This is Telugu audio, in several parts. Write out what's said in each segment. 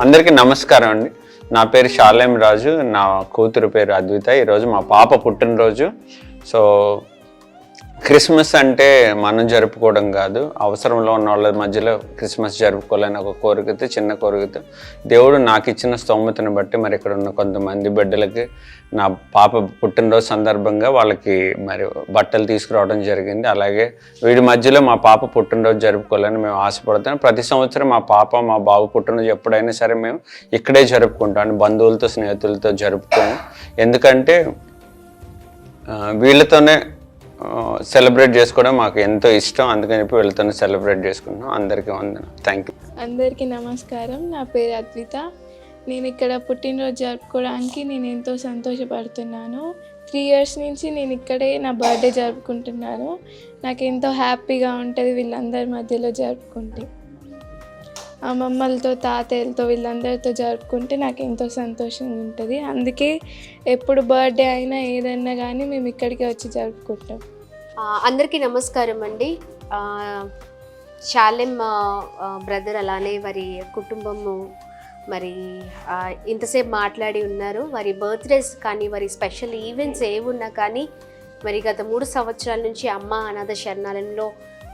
అందరికీ నమస్కారం అండి. నా పేరు షాలేం రాజు, నా కూతురు పేరు అద్విత. ఈరోజు మా పాప పుట్టినరోజు. సో క్రిస్మస్ అంటే మనం జరుపుకోవడం కాదు, అవసరంలో ఉన్న వాళ్ళ మధ్యలో క్రిస్మస్ జరుపుకోవాలని ఒక కోరికతో, చిన్న కోరికతో దేవుడు నాకు ఇచ్చిన స్తోమతను బట్టి మరి ఇక్కడ ఉన్న కొంతమంది బిడ్డలకి నా పాప పుట్టినరోజు సందర్భంగా వాళ్ళకి మరి బట్టలు తీసుకురావడం జరిగింది. అలాగే వీడి మధ్యలో మా పాప పుట్టినరోజు జరుపుకోవాలని మేము ఆశపడుతున్నాం. ప్రతి సంవత్సరం మా పాప మా బాబు పుట్టినరోజు ఎప్పుడైనా సరే మేము ఇక్కడే జరుపుకుంటాం, బంధువులతో స్నేహితులతో జరుపుకోము. ఎందుకంటే వీళ్ళతోనే సెలబ్రేట్ చేసుకోవడం మాకు ఎంతో ఇష్టం. అందుకని చెప్పి వీళ్ళతోనే సెలబ్రేట్ చేసుకుంటున్నాం. అందరికీ వందనం. Thank you. అందరికీ నమస్కారం. నా పేరు అద్విత. నేను ఇక్కడ పుట్టినరోజు జరుపుకోవడానికి నేను ఎంతో సంతోషపడుతున్నాను. 3 years నుంచి నేను ఇక్కడే నా బర్త్డే జరుపుకుంటున్నాను. నాకు ఎంతో హ్యాపీగా ఉంటుంది వీళ్ళందరి మధ్యలో జరుపుకుంటే. అమ్మమ్మలతో, తాతయ్యలతో, వీళ్ళందరితో జరుపుకుంటే నాకు ఎంతో సంతోషంగా ఉంటుంది. అందుకే ఎప్పుడు బర్త్డే అయినా ఏదైనా కానీ మేము ఇక్కడికి వచ్చి జరుపుకుంటాం. అందరికీ నమస్కారం అండి. షాలెం బ్రదర్ అలానే వారి కుటుంబము మరి ఇంతసేపు మాట్లాడి ఉన్నారు. వారి బర్త్డేస్ కానీ వారి స్పెషల్ ఈవెంట్స్ ఏమున్నా కానీ మరి గత 3 సంవత్సరాల నుంచి అమ్మ అనాథ శరణాలయంలో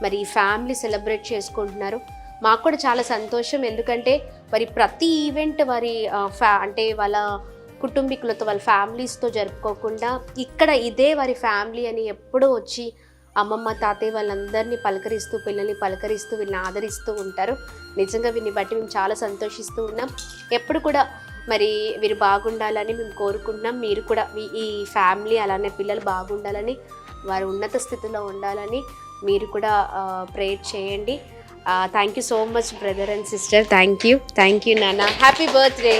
మరి ఫ్యామిలీ సెలబ్రేట్ చేసుకుంటున్నారు. మాకు కూడా చాలా సంతోషం. ఎందుకంటే వారి ప్రతి ఈవెంట్ వారి అంటే వాళ్ళ కుటుంబీకులతో, వాళ్ళ ఫ్యామిలీస్తో జరుపుకోకుండా ఇక్కడ ఇదే వారి ఫ్యామిలీ అని ఎప్పుడూ వచ్చి అమ్మమ్మ, తాతయ్య వాళ్ళందరినీ పలకరిస్తూ, పిల్లల్ని పలకరిస్తూ, వీళ్ళని ఆదరిస్తూ ఉంటారు. నిజంగా వీరిని బట్టి మేము చాలా సంతోషిస్తూ ఉన్నాం. ఎప్పుడు కూడా మరి వీరు బాగుండాలని మేము కోరుకుంటున్నాం. మీరు కూడా ఈ ఫ్యామిలీ అలానే పిల్లలు బాగుండాలని, వారు ఉన్నత స్థితిలో ఉండాలని మీరు కూడా ప్రేయర్ చేయండి. Thank you so much, brother and sister. Thank you, Nana. Happy birthday.